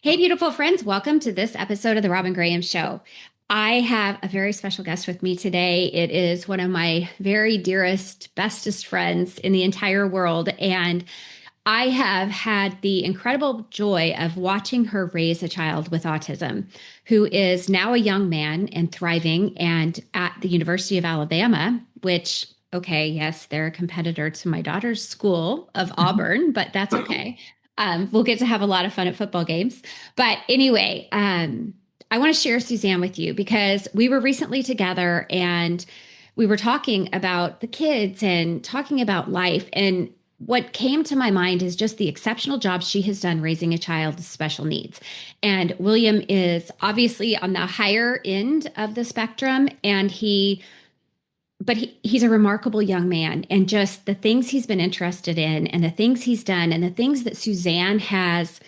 Hey, beautiful friends. Welcome to this episode of The Robin Graham Show. I have a very special guest with me today. It is one of my very dearest, bestest friends in the entire world. And I have had the incredible joy of watching her raise a child with autism, who is now a young man and thriving and at the University of Alabama, which, okay, yes, they're a competitor to my daughter's school of Auburn, but that's okay. We'll get to have a lot of fun at football games. But anyway, I want to share Suzanne with you because we were recently together and we were talking about the kids and talking about life. And what came to my mind is just the exceptional job she has done raising a child with special needs. And William is obviously on the higher end of the spectrum, and he's a remarkable young man, and just the things he's been interested in and the things he's done and the things that Suzanne has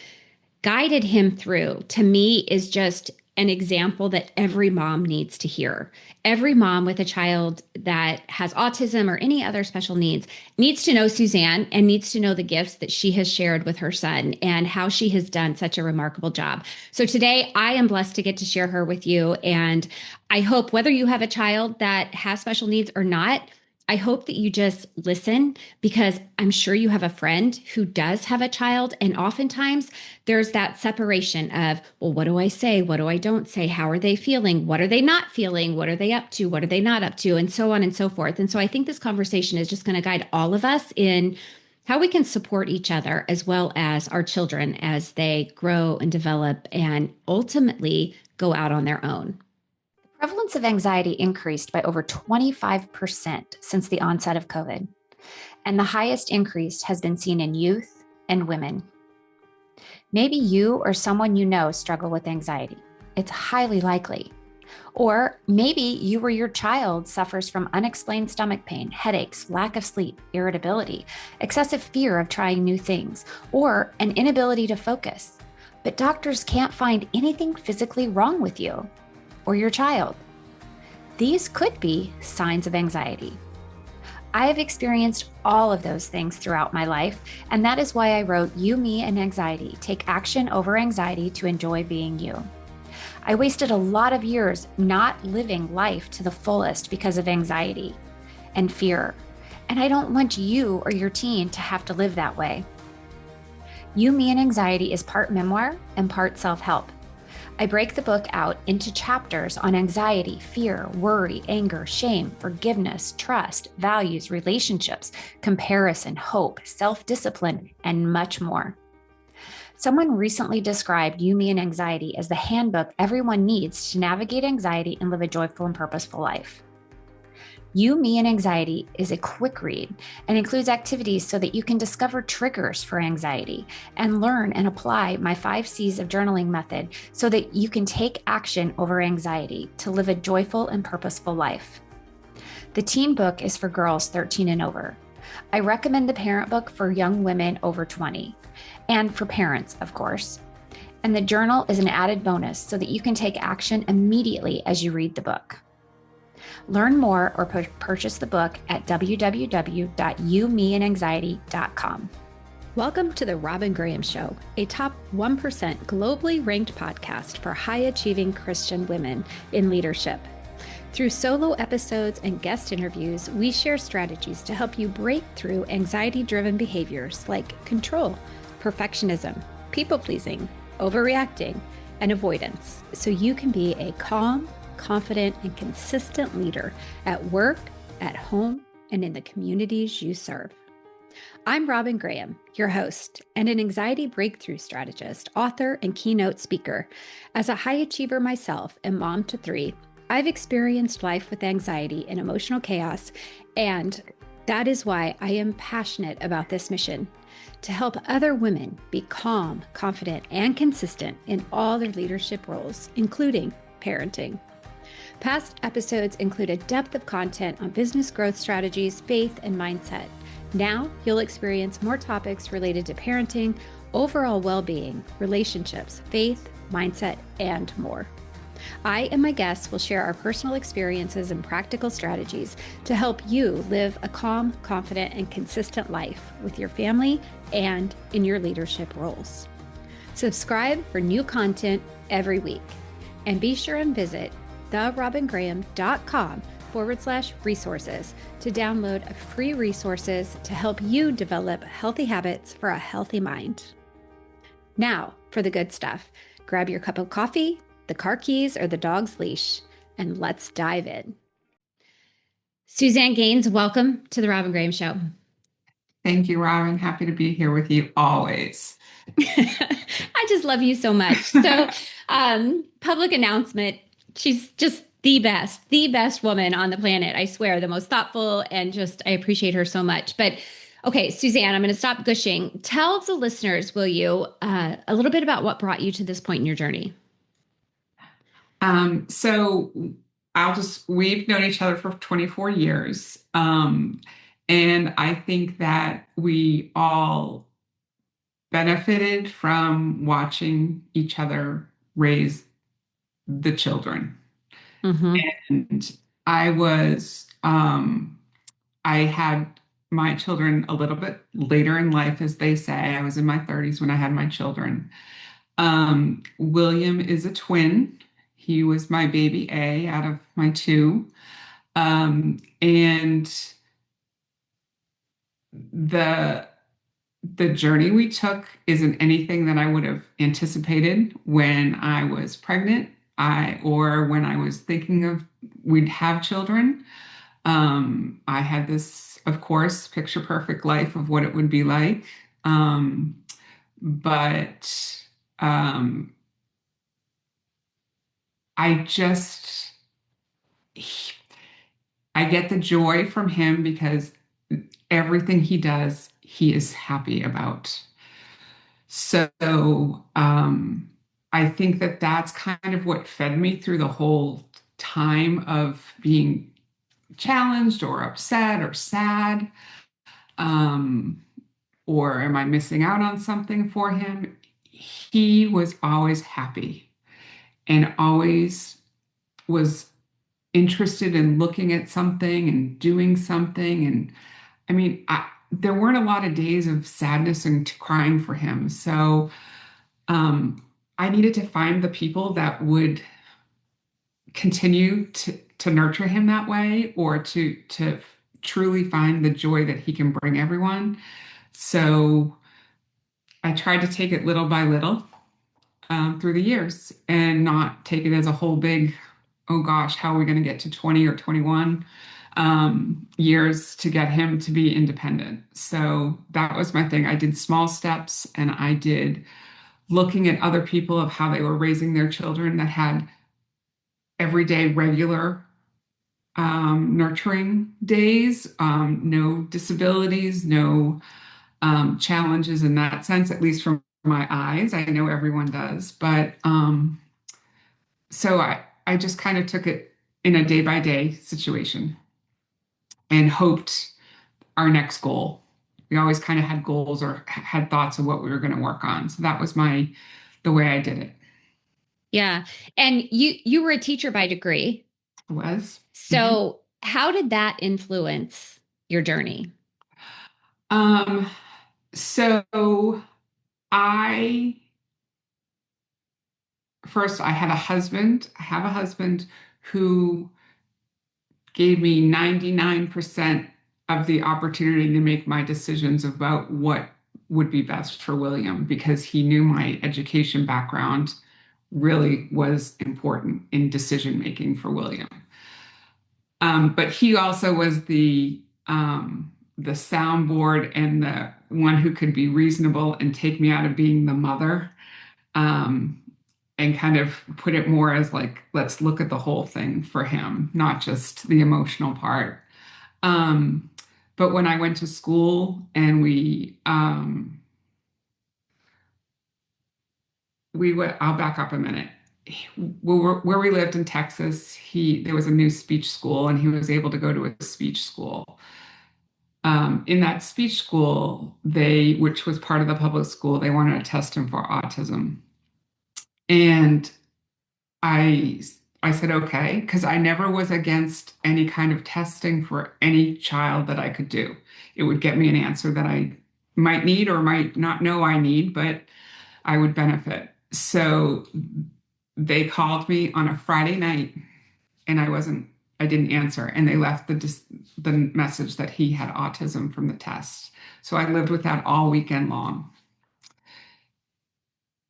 guided him through, to me, is just an example that every mom needs to hear. Every mom with a child that has autism or any other special needs needs to know Suzanne and needs to know the gifts that she has shared with her son and how she has done such a remarkable job. So today I am blessed to get to share her with you. And I hope whether you have a child that has special needs or not, I hope that you just listen, because I'm sure you have a friend who does have a child. And oftentimes there's that separation of, well, what do I say? What do I don't say? How are they feeling? What are they not feeling? What are they up to? What are they not up to? And so on and so forth. And so I think this conversation is just going to guide all of us in how we can support each other as well as our children as they grow and develop and ultimately go out on their own. Prevalence of anxiety increased by over 25% since the onset of COVID, and the highest increase has been seen in youth and women. Maybe you or someone you know struggle with anxiety. It's highly likely. Or maybe you or your child suffers from unexplained stomach pain, headaches, lack of sleep, irritability, excessive fear of trying new things, or an inability to focus. But doctors can't find anything physically wrong with you or your child. These could be signs of anxiety. I have experienced all of those things throughout my life, and that is why I wrote You, Me, and Anxiety: Take Action Over Anxiety to Enjoy Being You. I wasted a lot of years not living life to the fullest because of anxiety and fear, and I don't want you or your teen to have to live that way. You, Me, and Anxiety is part memoir and part self-help. I break the book out into chapters on anxiety, fear, worry, anger, shame, forgiveness, trust, values, relationships, comparison, hope, self-discipline, and much more. Someone recently described You, Me, and Anxiety as the handbook everyone needs to navigate anxiety and live a joyful and purposeful life. You, Me, and Anxiety is a quick read and includes activities so that you can discover triggers for anxiety and learn and apply my 5 C's of journaling method so that you can take action over anxiety to live a joyful and purposeful life. The teen book is for girls 13 and over. I recommend the parent book for young women over 20, and for parents, of course. And the journal is an added bonus so that you can take action immediately as you read the book. Learn more or purchase the book at www.youmeandanxiety.com. Welcome to the Robin Graham Show, a top 1% globally ranked podcast for high-achieving Christian women in leadership. Through solo episodes and guest interviews, we share strategies to help you break through anxiety-driven behaviors like control, perfectionism, people-pleasing, overreacting, and avoidance, so you can be a calm, confident, and consistent leader at work, at home, and in the communities you serve. I'm Robin Graham, your host, and an anxiety breakthrough strategist, author, and keynote speaker. As a high achiever myself and mom to 3, I've experienced life with anxiety and emotional chaos, and that is why I am passionate about this mission: to help other women be calm, confident, and consistent in all their leadership roles, including parenting. Past episodes include a depth of content on business growth strategies, faith, and mindset. Now you'll experience more topics related to parenting, overall well-being, relationships, faith, mindset, and more. I and my guests will share our personal experiences and practical strategies to help you live a calm, confident, and consistent life with your family and in your leadership roles. Subscribe for new content every week. And be sure and visit therobingraham.com/resources to download free resources to help you develop healthy habits for a healthy mind. Now for the good stuff. Grab your cup of coffee, the car keys, or the dog's leash, and let's dive in. Suzanne Gaines, welcome to the Robin Graham Show. Thank you, Robin. Happy to be here with you always. I just love you so much. So, public announcement. She's just the best woman on the planet. I swear, the most thoughtful, and just, I appreciate her so much. But okay, Suzanne, I'm going to stop gushing. Tell the listeners, will you, a little bit about what brought you to this point in your journey? So we've known each other for 24 years. And I think that we all benefited from watching each other raise the children. Mm-hmm. And I had my children a little bit later in life, as they say. I was in my 30s when I had my children. William is a twin. He was my baby A out of my two. And the journey we took isn't anything that I would have anticipated when I was pregnant, or when I was thinking of we'd have children. I had this, of course, picture perfect life of what it would be like. But I get the joy from him because everything he does, he is happy about. So I think that that's kind of what fed me through the whole time of being challenged or upset or sad. Or am I missing out on something for him? He was always happy and always was interested in looking at something and doing something. And I mean, there weren't a lot of days of sadness and crying for him. So I needed to find the people that would continue to nurture him that way, or to truly find the joy that he can bring everyone. So I tried to take it little by little through the years, and not take it as a whole big, oh gosh, how are we going to get to 20 or 21 years to get him to be independent? So that was my thing. I did small steps, and I did looking at other people of how they were raising their children that had everyday regular nurturing days, no disabilities, no challenges in that sense, at least from my eyes. I know everyone does, but so I just kind of took it in a day by day situation and hoped our next goal. We always kind of had goals or had thoughts of what we were going to work on. So that was the way I did it. Yeah. And you were a teacher by degree. I was. So how did that influence your journey? So I I had a husband. I have a husband who gave me 99% of the opportunity to make my decisions about what would be best for William, because he knew my education background really was important in decision making for William. But he also was the soundboard and the one who could be reasonable and take me out of being the mother, and kind of put it more as like, let's look at the whole thing for him, not just the emotional part. But when I went to school and I'll back up a minute. Where we lived in Texas, there was a new speech school, and he was able to go to a speech school. In that speech school, which was part of the public school, they wanted to test him for autism. And I said, okay, because I never was against any kind of testing for any child that I could do. It would get me an answer that I might need or might not know I need, but I would benefit. So they called me on a Friday night and I didn't answer. And they left the message that he had autism from the test. So I lived with that all weekend long.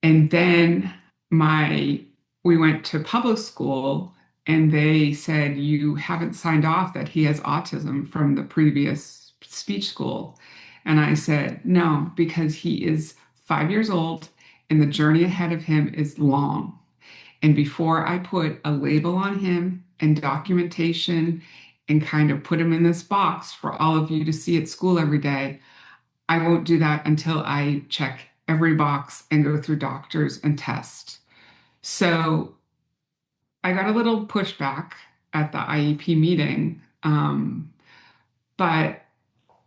And then my we went to public school and they said, you haven't signed off that he has autism from the previous speech school. And I said, no, because he is 5 years old and the journey ahead of him is long. And before I put a label on him and documentation and kind of put him in this box for all of you to see at school every day, I won't do that until I check every box and go through doctors and tests. So I got a little pushback at the IEP meeting, but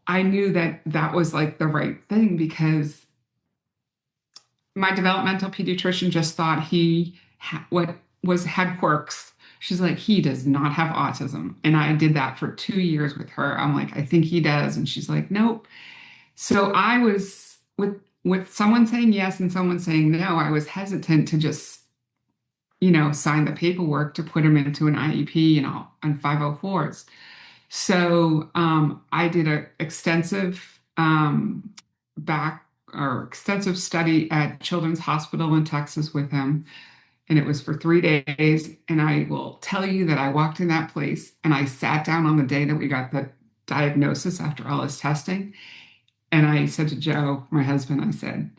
I knew that that was like the right thing because my developmental pediatrician just thought he what was had quirks. She's like, he does not have autism. And I did that for 2 years with her. I'm like, I think he does. And she's like, nope. So I was with someone saying yes and someone saying no, I was hesitant to just, sign the paperwork to put him into an IEP, on 504s. So I did an back extensive study at Children's Hospital in Texas with him. And it was for 3 days. And I will tell you that I walked in that place and I sat down on the day that we got the diagnosis after all his testing. And I said to Joe, my husband, I said,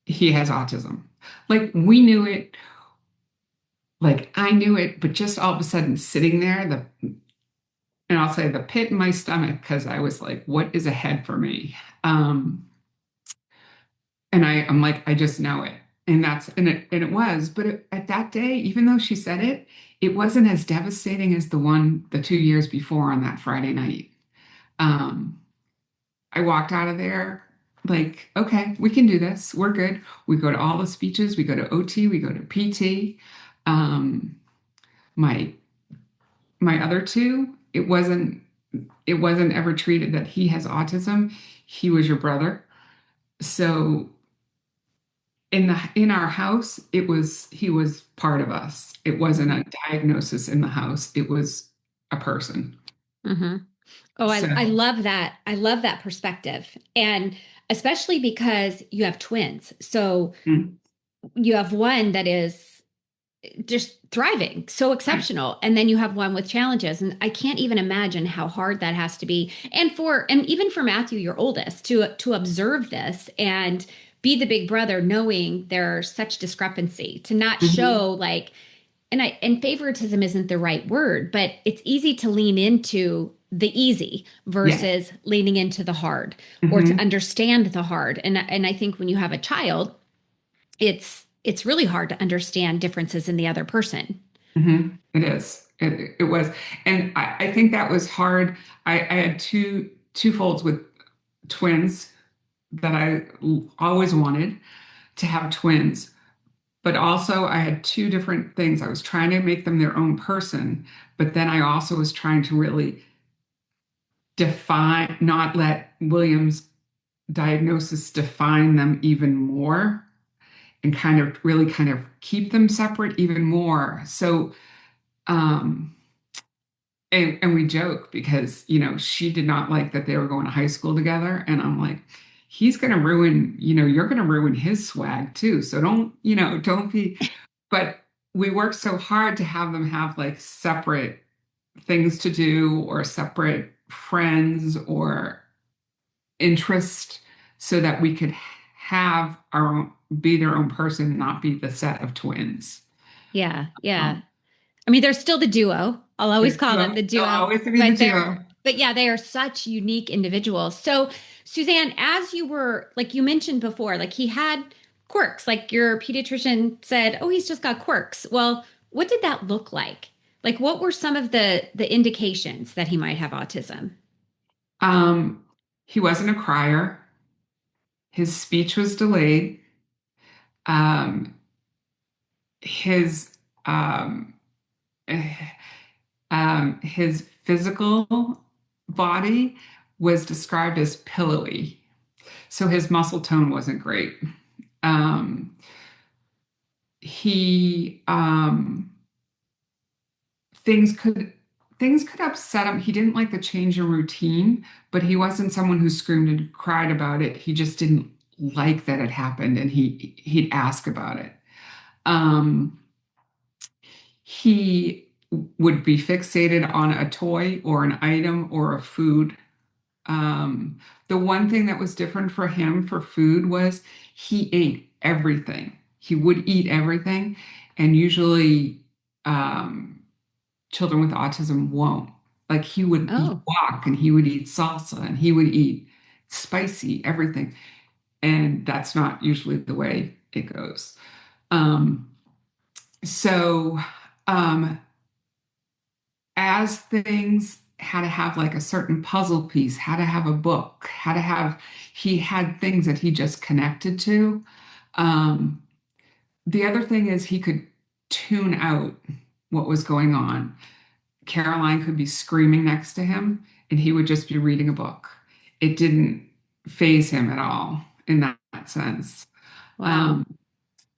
he has autism. Like we knew it, like I knew it, but just all of a sudden sitting there, and I'll say the pit in my stomach, because I was like, what is ahead for me? And I'm like, I just know it. And it was, but at that day, even though she said it, it wasn't as devastating as the 2 years before on that Friday night. Um, I walked out of there like, okay, we can do this. We're good. We go to all the speeches, we go to OT, we go to PT. Um, my my other two, it wasn't ever treated that he has autism. He was your brother. So in our house, he was part of us. It wasn't a diagnosis in the house. It was a person. Mm-hmm. Oh, So I love that. I love that perspective. And especially because you have twins. So mm, you have one that is just thriving, so right. exceptional. And then you have one with challenges. And I can't even imagine how hard that has to be. And even for Matthew, your oldest, to observe this and be the big brother, knowing there's such discrepancy, to not Mhm. show like, and favoritism isn't the right word, but it's easy to lean into the easy Yes. versus leaning into the hard or to hmm understand the hard. And I think when you have a child, it's really hard to understand differences in the other person. It is. It was. And I think that was hard. I had two folds with twins that I always wanted to have twins. But also, I had two different things. I was trying to make them their own person, but then I also was trying to really define, not let William's diagnosis define them even more and kind of really kind of keep them separate even more. So, um, and we joke because, she did not like that they were going to high school together. And I'm like, he's going to ruin, you're going to ruin his swag too. So don't be, but we worked so hard to have them have like separate things to do or separate friends or interest so that we could have our own, be their own person, not be the set of twins. Yeah, yeah. Um, I mean, they're still the duo. I'll always the call them duo, the they'll duo, always be the but duo. yeah, they are such unique individuals. So, Suzanne, as you were, like you mentioned before, like he had quirks, like your pediatrician said, oh, he's just got quirks. Well, what did that look like? Like, what were some of the indications that he might have autism? Um, he wasn't a crier. His speech was delayed. Um, his um, his physical body was described as pillowy. So his muscle tone wasn't great. Um, he things could things could upset him. He didn't like the change in routine, but he wasn't someone who screamed and cried about it. He just didn't like that it happened, and he'd ask about it. Um, he would be fixated on a toy or an item or a food. Um, the one thing that was different for him for food was he ate everything. He would eat everything, and usually children with autism won't. Like he would eat Oh, guac and he would eat salsa and he would eat spicy, everything. And that's not usually the way it goes. Um, so um, as things had to have like a certain puzzle piece, had to have a book, had to have, he had things that he just connected to. Um, the other thing is he could tune out what was going on. Caroline could be screaming next to him and he would just be reading a book. It didn't phase him at all in that sense. wow. Um,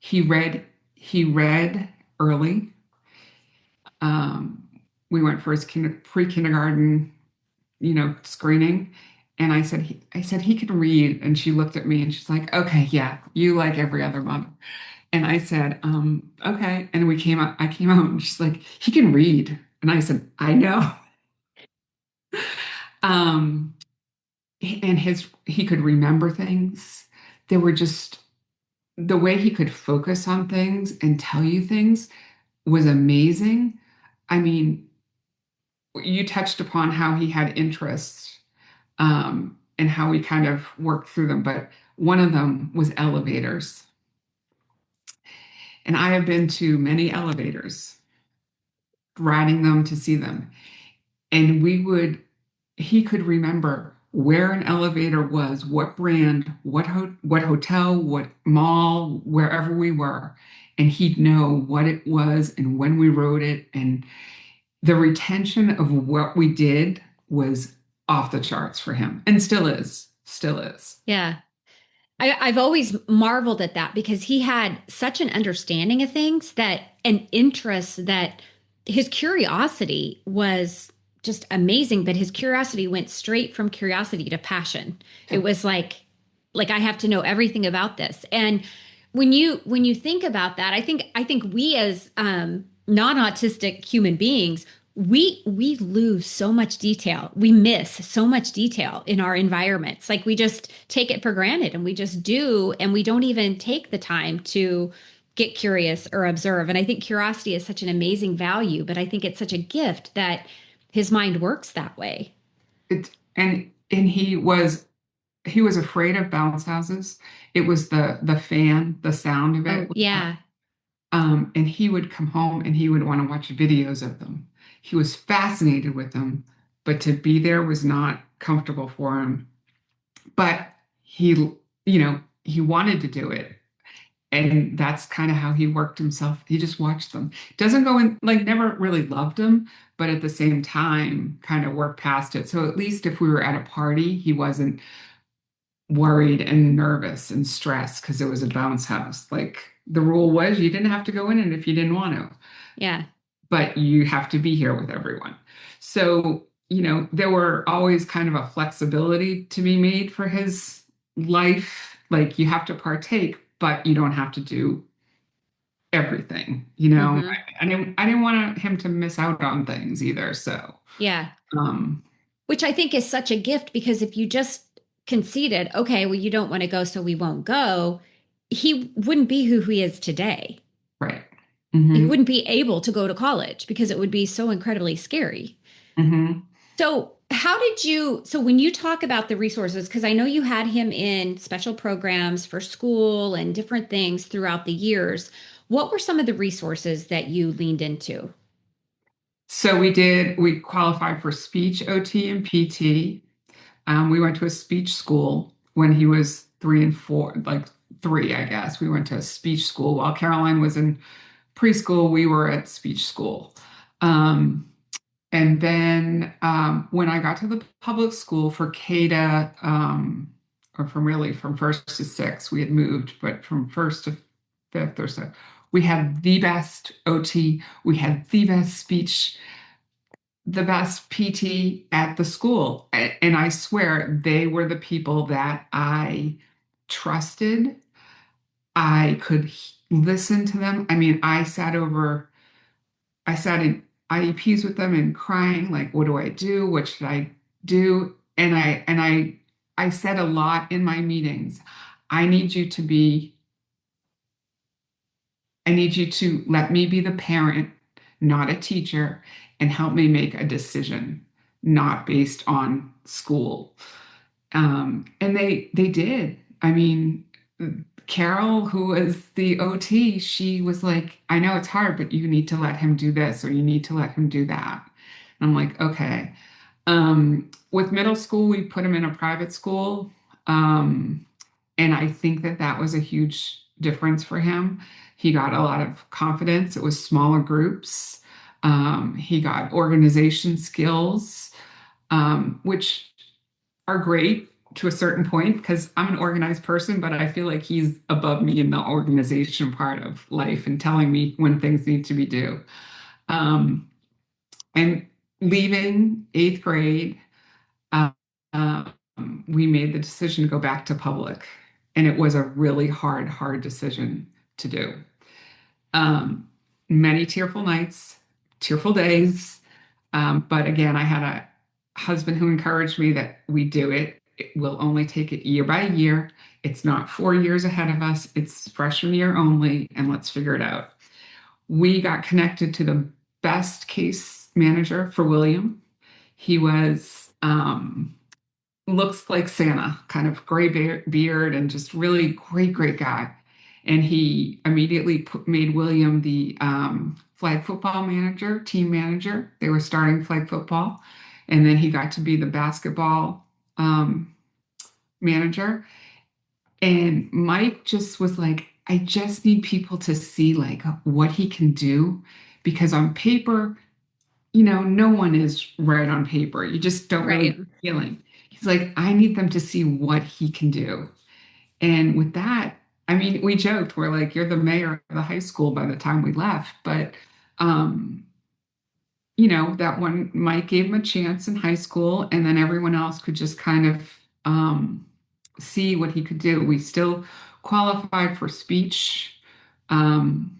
he read early. Um, we went for his pre-kindergarten, screening. And I said he can read. And she looked at me and she's like, okay, yeah, you like every other mother. And I said, okay. And I came out and she's like, he can read. And I said, I know. Um, and he could remember things. There were just the way he could focus on things and tell you things was amazing. I mean, you touched upon how he had interests, and how we kind of worked through them, but one of them was elevators. And I have been to many elevators, riding them to see them. And he could remember where an elevator was, what brand, what hotel, what mall, wherever we were, and he'd know what it was and when we rode it, and the retention of what we did was off the charts for him, and still is. Yeah. I've always marveled at that because he had such an understanding of things that an interest that his curiosity was just amazing, but his curiosity went straight from curiosity to passion. It was like I have to know everything about this. And when you think about that, I think we as non-autistic human beings, we lose so much detail. We miss so much detail in our environments. Like we just take it for granted and we just do, and we don't even take the time to get curious or observe. And I think curiosity is such an amazing value, but I think it's such a gift that his mind works that way. And he was afraid of bounce houses. It was the fan, the sound of it. Oh, yeah. And he would come home and he would want to watch videos of them. He was fascinated with them, but to be there was not comfortable for him. But he wanted to do it. And that's kind of how he worked himself. He just watched them. Doesn't go in, like, never really loved them, but at the same time, kind of worked past it. So at least if we were at a party, he wasn't worried and nervous and stressed because it was a bounce house. Like the rule was you didn't have to go in it if you didn't want to, Yeah. but you have to be here with everyone. So, there were always kind of a flexibility to be made for his life. Like you have to partake, but you don't have to do everything. Hmm. I didn't want him to miss out on things either. So, Yeah. um, Which I think is such a gift because if you just conceded, okay, well, you don't want to go, so we won't go, he wouldn't be who he is today. right. He Hmm. wouldn't be able to go to college because it would be so incredibly scary. Hmm. So, so when you talk about the resources, because I know you had him in special programs for school and different things throughout the years, what were some of the resources that you leaned into? So we qualified for speech OT and PT. We went to a speech school when he was 3 and 4, like three, I guess. We went to a speech school while Caroline was in preschool. We were at speech school. Um, and then when I got to the public school for or from first to sixth, we had moved, but from first to fifth or so, we had the best OT, we had the best speech, the best PT at the school. And I swear they were the people that I trusted. I could listen to them. I mean, I sat in IEPs with them and crying, like, what do I do? What should I do? I said a lot in my meetings. I need you to be, I need you to let me be the parent, not a teacher, and help me make a decision, not based on school. And they did. I mean, Carol, who was the OT, she was like, I know it's hard, but you need to let him do this or you need to let him do that. And I'm like, okay. With middle school, we put him in a private school. Um, and I think that that was a huge difference for him. He got a lot of confidence. It was smaller groups. He got organization skills, which are great to a certain point because I'm an organized person, but I feel like he's above me in the organization part of life and telling me when things need to be due. Um, and leaving eighth grade, uh, um, we made the decision to go back to public. And it was a really hard decision to do. Um, Many tearful nights, tearful days. But again, I had a husband who encouraged me that we do it. We'll only take it year by year. It's not 4 years ahead of us. It's freshman year only, and let's figure it out. We got connected to the best case manager for William. He was looks like Santa, kind of gray beard, and just really great guy. And he immediately made William the flag football manager, team manager. They were starting flag football. And then he got to be the basketball um, manager. And Mike just was like, I just need people to see like what he can do because on paper, no one is right on paper. You just don't really Right. get a feeling. He's like, I need them to see what he can do. And with that, I mean, we joked, we're like, you're the mayor of the high school by the time we left. But, um, that one, Mike gave him a chance in high school, and then everyone else could just kind of see what he could do. We still qualified for speech. Um,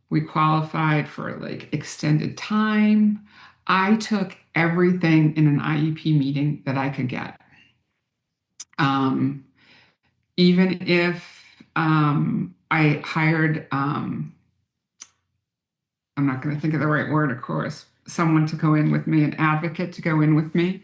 we qualified for like extended time. I took everything in an IEP meeting that I could get. Um, Even if I hired, I'm not going to think of the right word, of course, someone to go in with me, an advocate to go in with me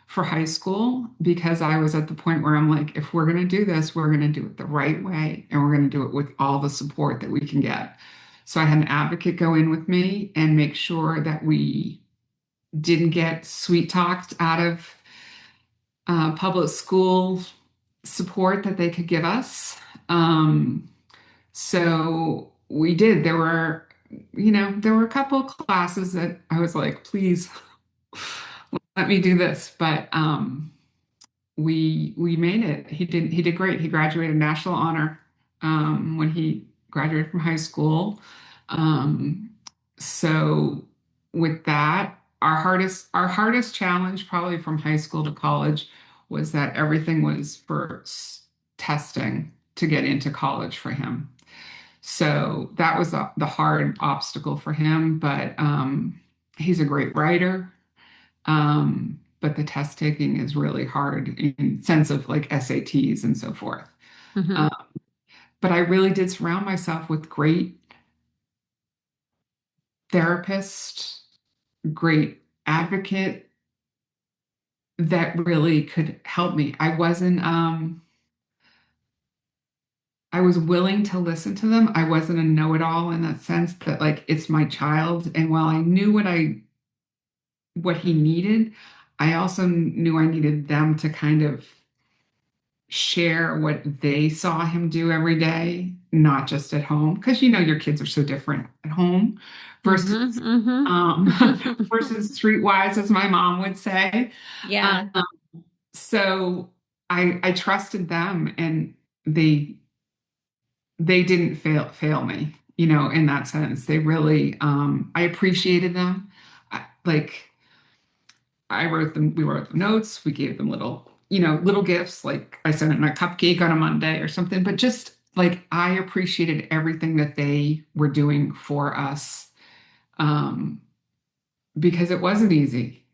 for high school, because I was at the point where I'm like, if we're going to do this, we're going to do it the right way and we're going to do it with all the support that we can get. So I had an advocate go in with me and make sure that we didn't get sweet talked out of public school support that they could give us. So we did. There were a couple of classes that I was like, please let me do this. But we made it. He did great. He graduated national honor when he graduated from high school. Um, so with that, our hardest challenge probably from high school to college was that everything was for testing to get into college for him. So that was the hard obstacle for him, but he's a great writer. But the test taking is really hard in sense of like SATs and so forth. Mm-hmm. Um, but I really did surround myself with great therapists, great advocate that really could help me. I was willing to listen to them. I wasn't a know-it-all in that sense that like it's my child. And while I knew what he needed, I also knew I needed them to kind of share what they saw him do every day, not just at home. Because your kids are so different at home versus Mm-hmm. versus streetwise, as my mom would say. Yeah. Um, so I trusted them, and they they didn't fail me, in that sense. They really, I appreciated them. Like, we wrote them notes, we gave them little gifts, like I sent them a cupcake on a Monday or something, but just like I appreciated everything that they were doing for us, um, because it wasn't easy.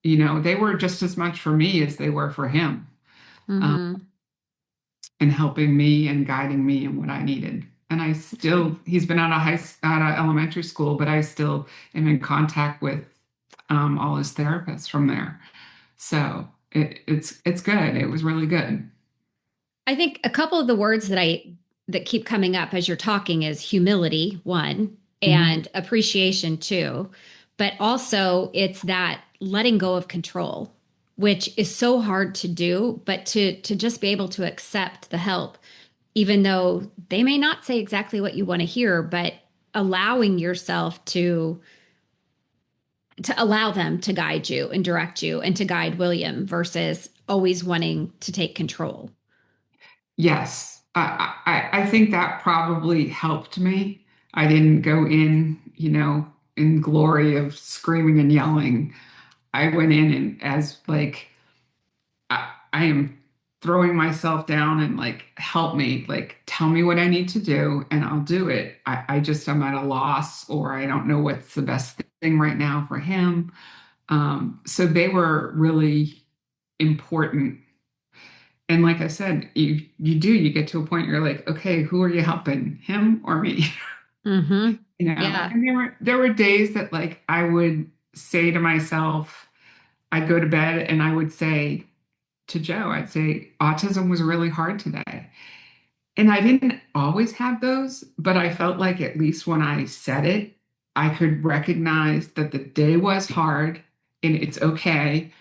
They were just as much for me as they were for him, um, Mm-hmm. and helping me and guiding me in what I needed. And That's great. he's been out of elementary school, but I still am in contact with all his therapists from there. So it's good. It was really good. I think a couple of the words that keep coming up as you're talking is humility, one, Mhm. and appreciation, two. But also it's that letting go of control, which is so hard to do, but to just be able to accept the help, even though they may not say exactly what you want to hear, but allowing yourself to allow them to guide you and direct you and to guide William versus always wanting to take control. Yes, I think that probably helped me. I didn't go in, in glory of screaming and yelling. I went in and as like I am throwing myself down and like help me, like tell me what I need to do and I'll do it. I just am at a loss or I don't know what's the best thing right now for him. So they were really important. And like I said, you get to a point you're like, okay, who are you helping, him or me? Mm-hmm. Yeah. And there were days that like I would say to myself, I'd go to bed and I would say to Joe, I'd say, autism was really hard today. And I didn't always have those, but I felt like at least when I said it, I could recognize that the day was hard and it's okay,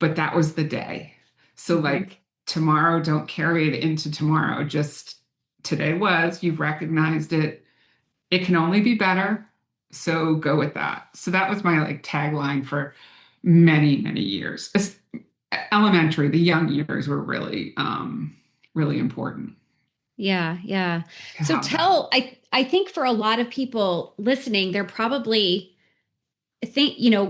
but that was the day. So, Mm-hmm. like, tomorrow, don't carry it into tomorrow. Just today was, you've recognized it. It can only be better. So, go with that. So, that was my like tagline for many, many years. Elementary, the young years were really, really important Yeah, yeah. to So have that. I think for a lot of people listening, they're probably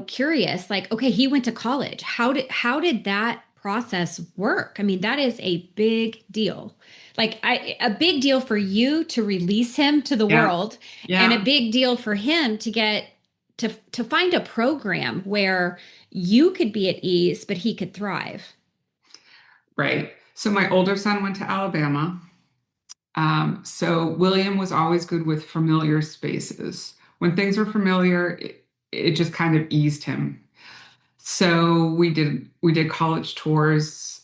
curious, like, okay, he went to college. How did that process work? I mean, that is a big deal. Like a big deal for you to release him to the Yeah. world and a Yeah. big deal for him to get to find a program where you could be at ease, but he could thrive. Right. So, my older son went to Alabama. So William was always good with familiar spaces. When things were familiar, it just kind of eased him. So we did college tours.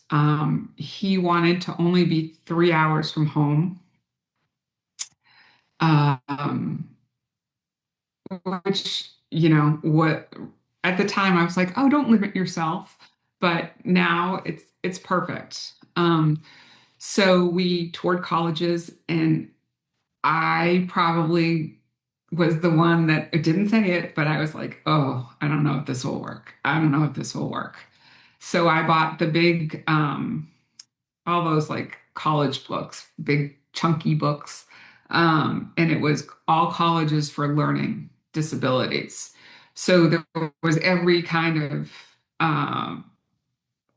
He wanted to only be 3 hours from home, um, which what at the time I was like, oh, don't limit yourself. But now it's perfect. So we toured colleges, and I probably was the one that it didn't say it, but I was like, oh, I don't know if this will work. I don't know if this will work. So I bought the big, all those like college books, big chunky books. And it was all colleges for learning disabilities. So there was um,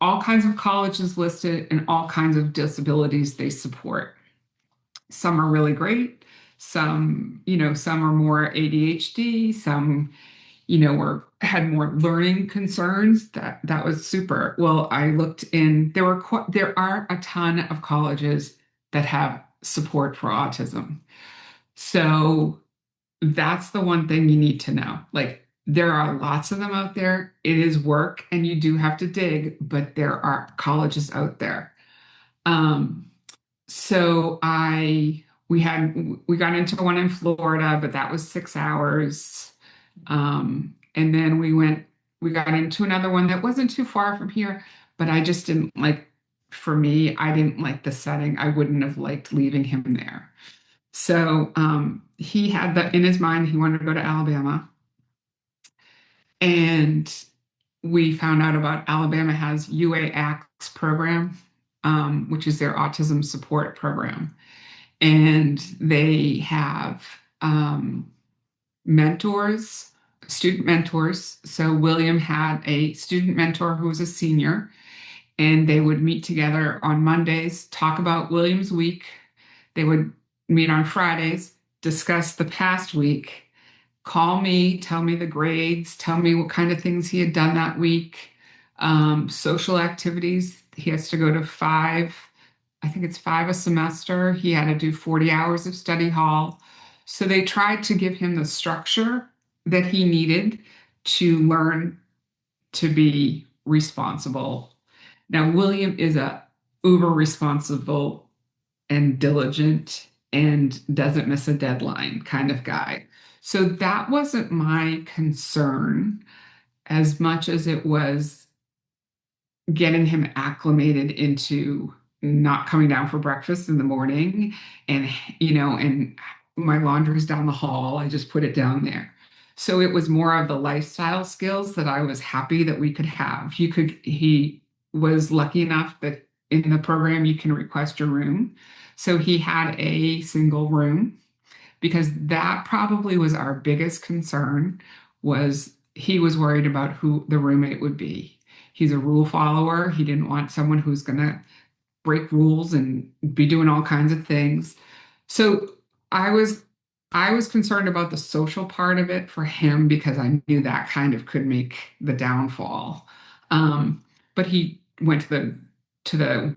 all kinds of colleges listed and all kinds of disabilities they support. Some are really great. Some are more ADHD. Some, were had more learning concerns. That was super. Well, I looked in. There are a ton of colleges that have support for autism. So that's the one thing you need to know. Like there are lots of them out there. It is work, and you do have to dig, but there are colleges out there. Um, so I we got into one in Florida, but that was 6 hours. And then we got into another one that wasn't too far from here, but I just didn't like, for me, I didn't like the setting. I wouldn't have liked leaving him there. So he had that in his mind, he wanted to go to Alabama. And we found out about Alabama has UA Acts program. which is their autism support program. And they have mentors, student mentors. So William had a student mentor who was a senior, and they would meet together on Mondays, talk about William's week. They would meet on Fridays, discuss the past week, call me, tell me the grades, tell me what kind of things he had done that week, social activities. He has to go to five, I think it's five a semester. He had to do 40 hours of study hall. So they tried to give him the structure that he needed to learn to be responsible. Now, William is a uber responsible and diligent and doesn't miss a deadline kind of guy. So that wasn't my concern as much as it was getting him acclimated into not coming down for breakfast in the morning and and my laundry's down the hall. I just put it down there. So it was more of the lifestyle skills that I was happy that we could have. He was lucky enough that in the program you can request your room. So he had a single room because that probably was our biggest concern was he was worried about who the roommate would be. He's a rule follower. He didn't want someone who's going to break rules and be doing all kinds of things. So I was I was concerned about the social part of it for him because I knew that kind of could make the downfall. But he went to the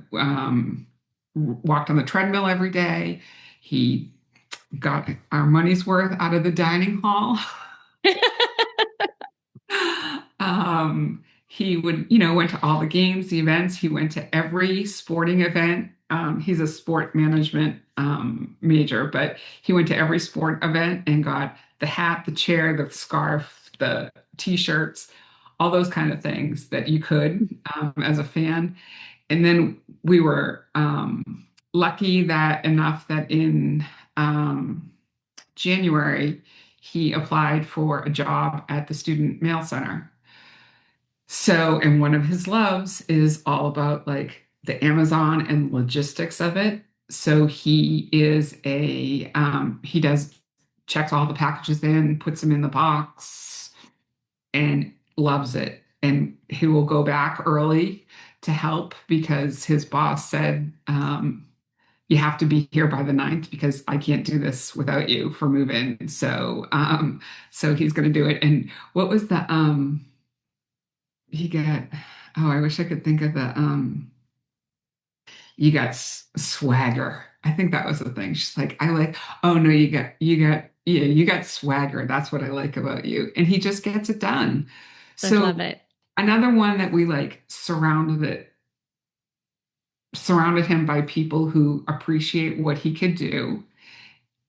walked on the treadmill every day. He got our money's worth out of the dining hall. He would, went to all the games, the events. He went to every sporting event. He's a sport management major, but he went to every sport event and got the hat, the chair, the scarf, the t-shirts, all those kind of things that you could as a fan. And then we were lucky that enough that in January, he applied for a job at the Student Mail Center. So, and one of his loves is all about like the Amazon and logistics of it. So he does checks all the packages in, puts them in the box, and loves it. And he will go back early to help because his boss said, you have to be here by the 9th because I can't do this without you for move in. So he's going to do it. And what was the, he got, oh, I wish I could think of you got swagger. I think that was the thing. She's like, oh no, yeah, you got swagger. That's what I like about you. And he just gets it done. I So love it. another one that we like surrounded him by people who appreciate what he could do.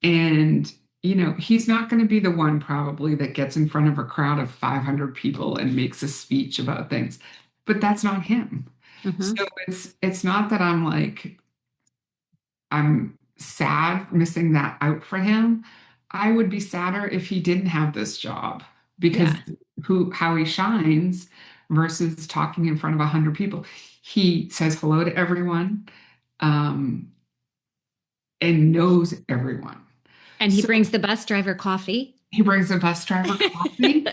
And, he's not going to be the one probably that gets in front of a crowd of 500 people and makes a speech about things, but that's not him. Mhm. So it's not that I'm sad missing that out for him. I would be sadder if he didn't have this job because Yeah. how he shines versus talking in front of 100 people. He says hello to everyone, and knows everyone. And he So brings the bus driver coffee. he brings a bus driver coffee.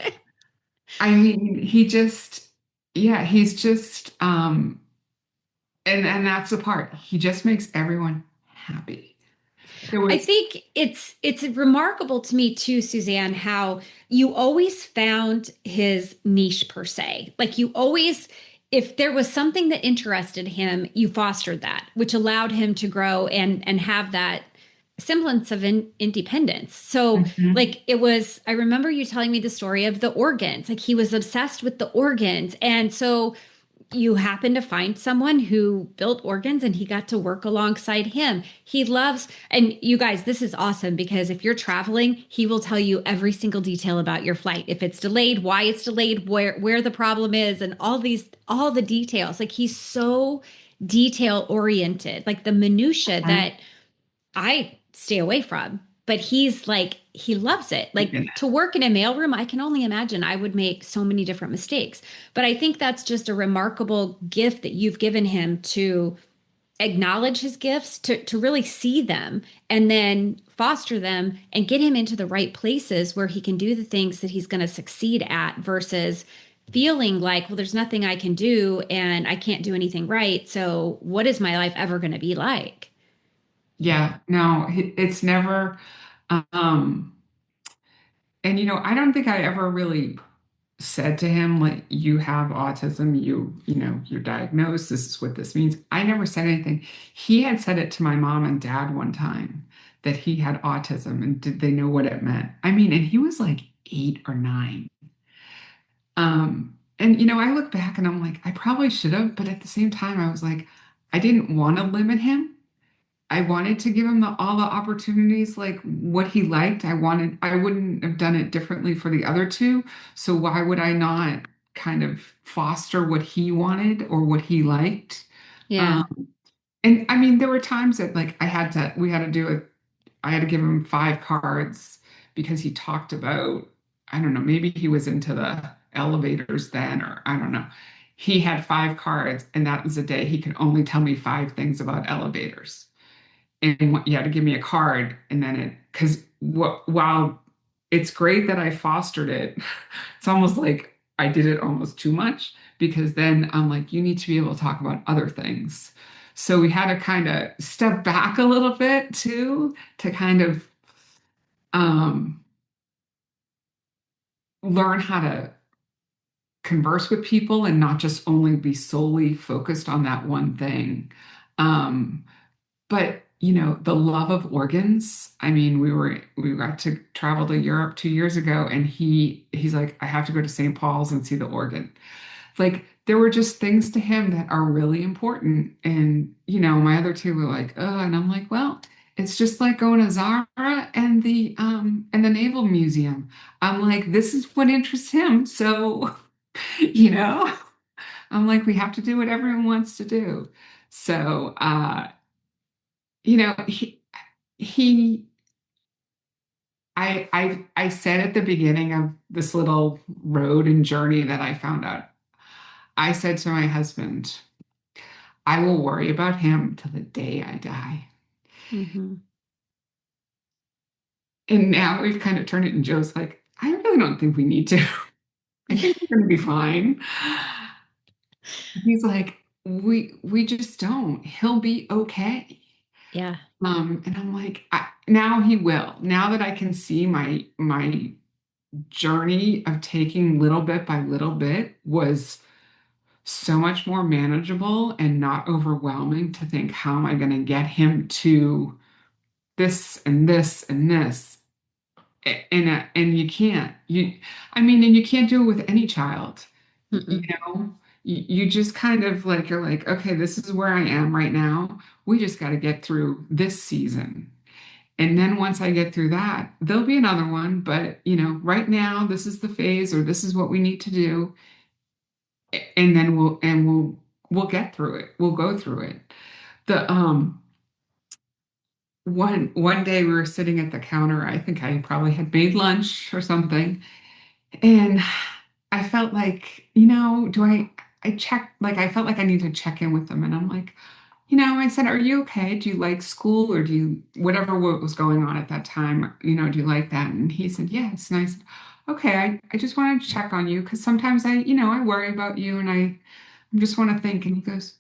I mean, yeah, he's just, and that's the part. He just makes everyone happy. There I was, think it's remarkable to me too, Suzanne, how you always found his niche per se. Like you always, if there was something that interested him, you fostered that, which allowed him to grow and have that semblance of independence. So Mhm. like it was, I remember you telling me the story of the organs. Like he was obsessed with the organs. And so you happen to find someone who built organs and he got to work alongside him. He loves, and you guys, this is awesome because if you're traveling, he will tell you every single detail about your flight. If it's delayed, why it's delayed, where the problem is, and all the details. Like he's so detail oriented, like the minutia that I stay away from. But he's like, he loves it. Like Mhm. to work in a mailroom, I can only imagine I would make so many different mistakes. But I think that's just a remarkable gift that you've given him to acknowledge his gifts, to really see them and then foster them and get him into the right places where he can do the things that he's going to succeed at versus feeling like, well, there's nothing I can do and I can't do anything right. So what is my life ever going to be like? Yeah, no, it's never, um, and I don't think I ever really said to him, like, you have autism, you're diagnosed, this is what this means. I never said anything. He had said it to my mom and dad one time that he had autism and did they know what it meant? I mean, and he was like 8 or 9. And I look back and I'm like, I probably should have, but at the same time, I was like, I didn't want to limit him. I wanted to give him all the opportunities, like what he liked. I wouldn't have done it differently for the other two. So why would I not kind of foster what he wanted or what he liked? Yeah. Um, and I mean, there were times that like we had to do it. I had to give him 5 cards because he talked about, I don't know, maybe he was into the elevators then, or I don't know. He had 5 cards, and that was the day he could only tell me 5 things about elevators. And you had to give me a card, and then because while it's great that I fostered it, it's almost like I did it almost too much because then I'm like, you need to be able to talk about other things. So we had to kind of step back a little bit too to kind of um, learn how to converse with people and not just only be solely focused on that one thing. Um, But, the love of organs. I mean, we got to travel to Europe 2 years ago and he's like, I have to go to St. Paul's and see the organ. Like there were just things to him that are really important. And, my other two were like, oh, and I'm like, well, it's just like going to Zara and the Naval Museum. I'm like, this is what interests him. So, you know, I'm like, we have to do what everyone wants to do. So you know, he I said at the beginning of this little road and journey that I found out, I said to my husband, I will worry about him till the day I die. Hmm. And now we've kind of turned it, and Joe's like, I really don't think we need to. I think we're going to be fine. He's like, we just don't. He'll be okay. Yeah. And I'm like, now he will. Now that I can see my journey of taking little bit by little bit was so much more manageable and not overwhelming to think, how am I going to get him to this and this and this? And you can't. I mean, and you can't do it with any child. You Mm-mm. know, you just kind of like, you're like, okay, this is where I am right now. We just got to get through this season. And then once I get through that, there'll be another one. But, right now, this is the phase or this is what we need to do. And then we'll get through it. We'll go through it. The one day we were sitting at the counter. I think I probably had made lunch or something. And I felt like, I checked, like I felt like I need to check in with them. And I'm like, I said, are you okay? Do you like school or whatever what was going on at that time, do you like that? And he said, yes. And I said, okay, I just wanted to check on you because sometimes I worry about you and I just want to think. And he goes,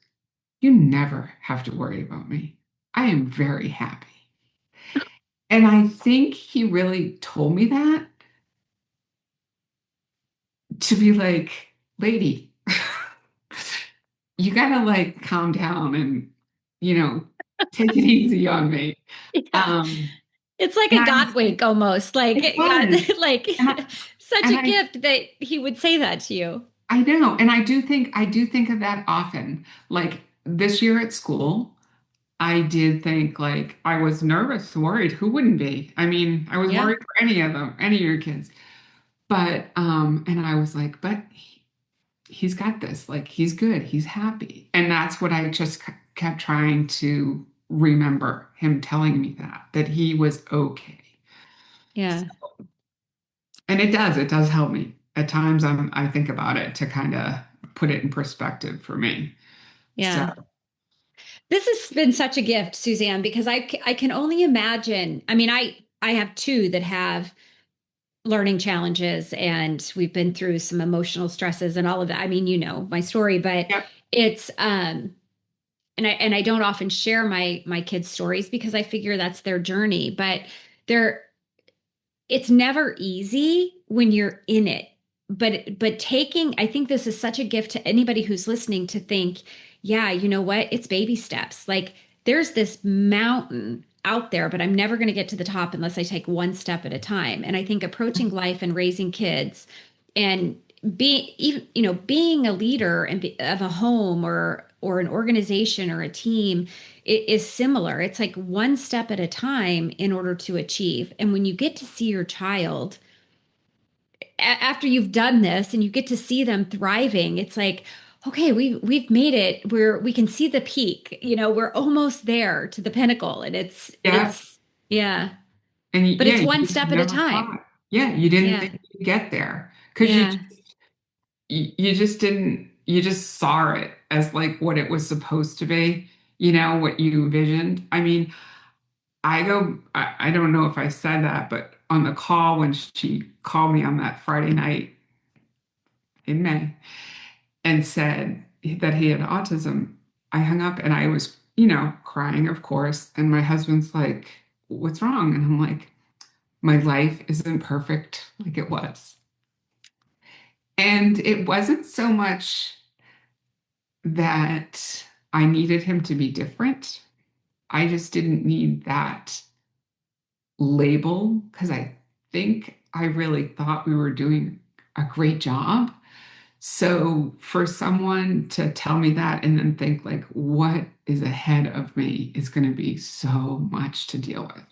you never have to worry about me. I am very happy. And I think he really told me that to be like, lady, you gotta like calm down and, you know, take it easy on me. Yeah. Um, It's like and a I God wink almost. Like, It God, was. like And I such and a gift that he would say that to you. I know, and I do think of that often. Like this year at school, I did think like I was nervous, worried. Who wouldn't be? I mean, I was Yeah. worried for any of them, any of your kids. But and I was like, but he's got this. Like he's good. He's happy. And that's what I just kept trying to remember him telling me that he was okay. Yeah. And it does help me. At times I think about it to kind of put it in perspective for me. So, Yeah. This has been such a gift, Suzanne, because I can only imagine. I mean, I have two that have learning challenges, and we've been through some emotional stresses and all of that. I mean, you know my story, but Yep. it's and I don't often share my kids' stories because I figure that's their journey, but they're it's never easy when you're in it. But taking, I think this is such a gift to anybody who's listening to think, yeah, you know what? It's baby steps. Like there's this mountain out there, but I'm never going to get to the top unless I take one step at a time. And I think approaching life and raising kids and being even, you know, being a leader and of a home or an organization or a team is similar. It's like one step at a time in order to achieve. And when you get to see your child after you've done this and you get to see them thriving, it's like, okay, we've made it. We can see the peak. You know, we're almost there to the pinnacle, and Yeah. it's yeah, And but yeah, it's you one just step at a never time. thought. Yeah, you didn't Yeah, think you'd get there because yeah, you just didn't, you just saw it as like what it was supposed to be, what you envisioned. I mean, I don't know if I said that, but on the call when she called me on that Friday night in May and said that he had autism, I hung up and I was, crying, of course. And my husband's like, "What's wrong?" And I'm like, "My life isn't perfect like it was." And it wasn't so much that I needed him to be different. I just didn't need that label because I think I really thought we were doing a great job. So for someone to tell me that and then think like what is ahead of me is going to be so much to deal with.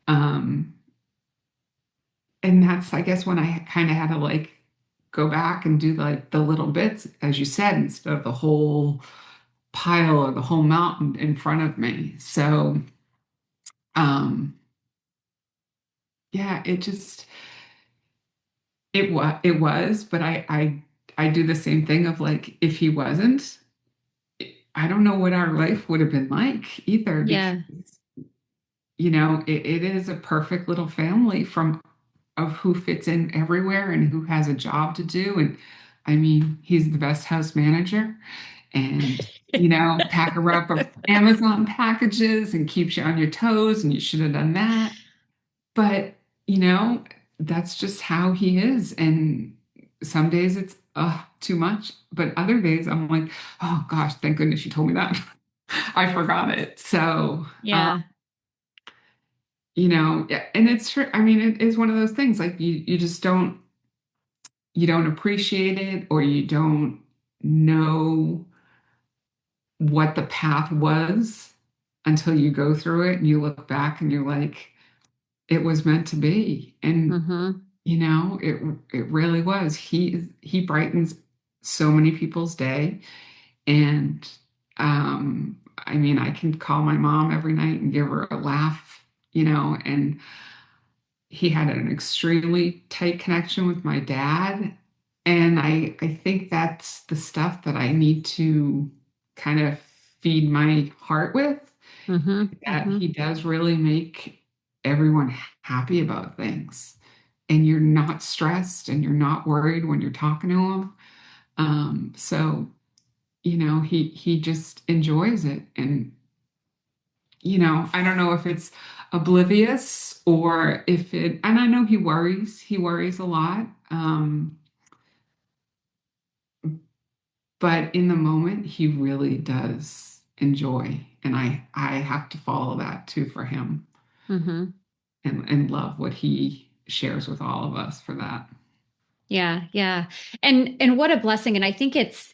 Um, and that's I guess when I kind of had to like go back and do like the little bits, as you said, instead of the whole pile or the whole mountain in front of me. So um yeah, it was, but I do the same thing of like if he wasn't, I don't know what our life would have been like either because yeah. it is a perfect little family from of who fits in everywhere and who has a job to do. And I mean, he's the best house manager and packer up of Amazon packages and keeps you on your toes, and you should have done that. But, you know, that's just how he is. And some days it's too much, but other days I'm like, oh gosh, thank goodness you told me that. I forgot it. So, Yeah. yeah, and it's true. I mean, it is one of those things like you just don't appreciate it, or you don't know what the path was until you go through it and you look back and you're like, it was meant to be. And Mm-hmm. it really was. He brightens so many people's day. And I mean, I can call my mom every night and give her a laugh, and he had an extremely tight connection with my dad. And I think that's the stuff that I need to kind of feed my heart with, Mm-hmm. that Mm-hmm. he does really make everyone happy about things. And you're not stressed and you're not worried when you're talking to him. So, he just enjoys it. And I don't know if it's oblivious or if and I know he worries a lot. But in the moment, he really does enjoy. And I have to follow that too for him Mm-hmm. and love what he shares with all of us for that. Yeah, yeah. And what a blessing. And I think it's,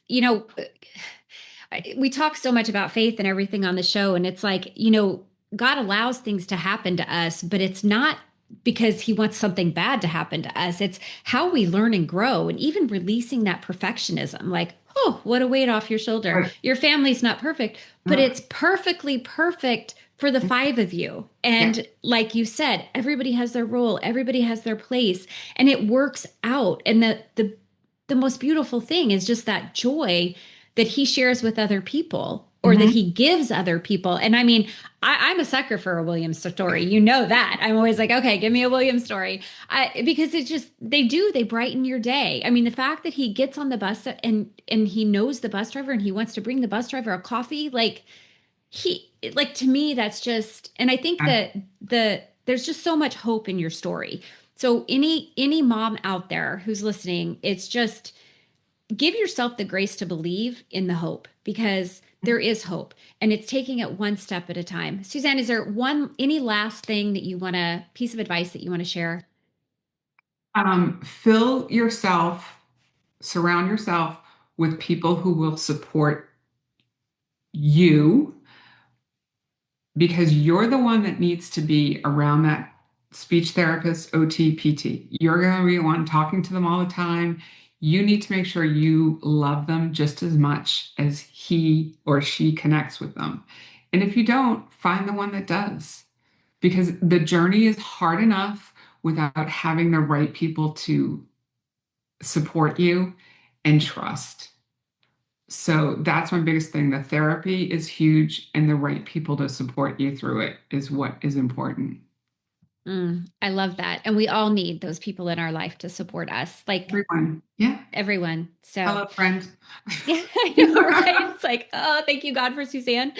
we talk so much about faith and everything on the show, and it's like, God allows things to happen to us, but it's not because he wants something bad to happen to us. It's how we learn and grow, and even releasing that perfectionism. Like, oh, what a weight off your shoulder. But Your family's not perfect, but uh, it's perfectly perfect for the five of you. yeah, And like you said, everybody has their role, everybody has their place, and it works out. And the most beautiful thing is just that joy that he shares with other people. or that he gives other people. And I mean, I'm a sucker for a William story. You know that. I'm always like, okay, give me a William story. Because it's just, they brighten your day. I mean, the fact that he gets on the bus and he knows the bus driver and he wants to bring the bus driver a coffee, to me, that's just, and I think that there's just so much hope in your story. So any mom out there who's listening, it's just give yourself the grace to believe in the hope, because there is hope, and it's taking it one step at a time. Suzanne, is there any last thing that you want to, piece of advice that you want to share? Surround yourself with people who will support you, because you're the one that needs to be around that speech therapist, OT, PT. You're going to be the one talking to them all the time. You need to make sure you love them just as much as he or she connects with them. And if you don't, find the one that does, because the journey is hard enough without having the right people to support you and trust. So that's my biggest thing. The therapy is huge, and the right people to support you through it is what is important. I love that. And we all need those people in our life to support us. Like Everyone. Yeah. everyone. So Hello, friend. yeah, I know, right? It's like, oh, thank you, God, for Suzanne.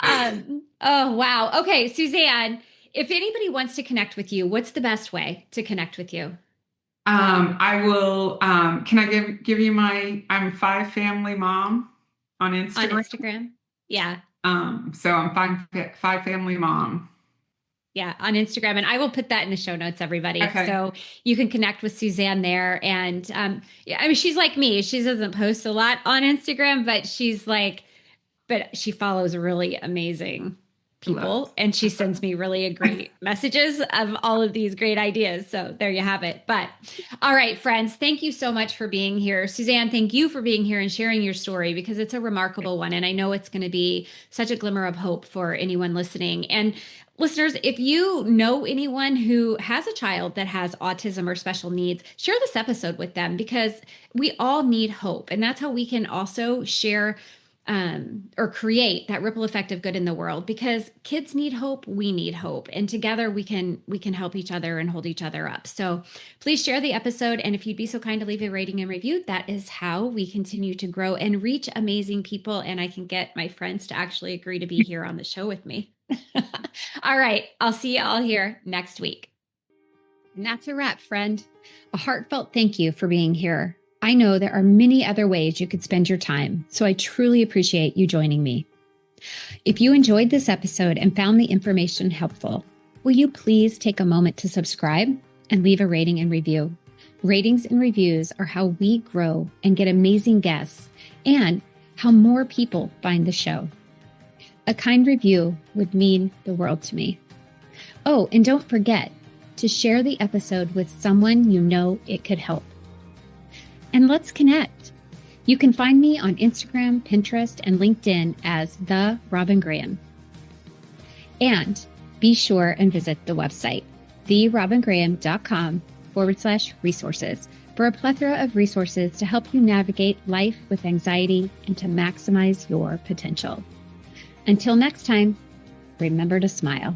Oh, wow. Okay, Suzanne, if anybody wants to connect with you, what's the best way to connect with you? I will, can I give you I'm Five Family Mom on Instagram. On Instagram? Yeah. So I'm five Family Mom. Yeah, on Instagram. And I will put that in the show notes, everybody. Okay. So you can connect with Suzanne there. And yeah, I mean, she's like me. She doesn't post a lot on Instagram, but she follows really amazing people, and she sends me really great messages of all of these great ideas. So there you have it. But all right, friends, thank you so much for being here. Suzanne, thank you for being here and sharing your story, because it's a remarkable one. And I know it's going to be such a glimmer of hope for anyone listening. And listeners, if you know anyone who has a child that has autism or special needs, share this episode with them, because we all need hope. And that's how we can also share or create that ripple effect of good in the world, because kids need hope, we need hope, and together we can help each other and hold each other up. So please share the episode, and if you'd be so kind to leave a rating and review, that is how we continue to grow and reach amazing people, and I can get my friends to actually agree to be here on the show with me. All right, I'll see you all here next week. And that's a wrap, friend. A heartfelt thank you for being here. I know there are many other ways you could spend your time, so I truly appreciate you joining me. If you enjoyed this episode and found the information helpful, will you please take a moment to subscribe and leave a rating and review? Ratings and reviews are how we grow and get amazing guests, and how more people find the show. A kind review would mean the world to me. Oh, and don't forget to share the episode with someone you know it could help. And let's connect. You can find me on Instagram, Pinterest, and LinkedIn as The Robin Graham. And be sure and visit the website, therobingraham.com/resources, for a plethora of resources to help you navigate life with anxiety and to maximize your potential. Until next time, remember to smile.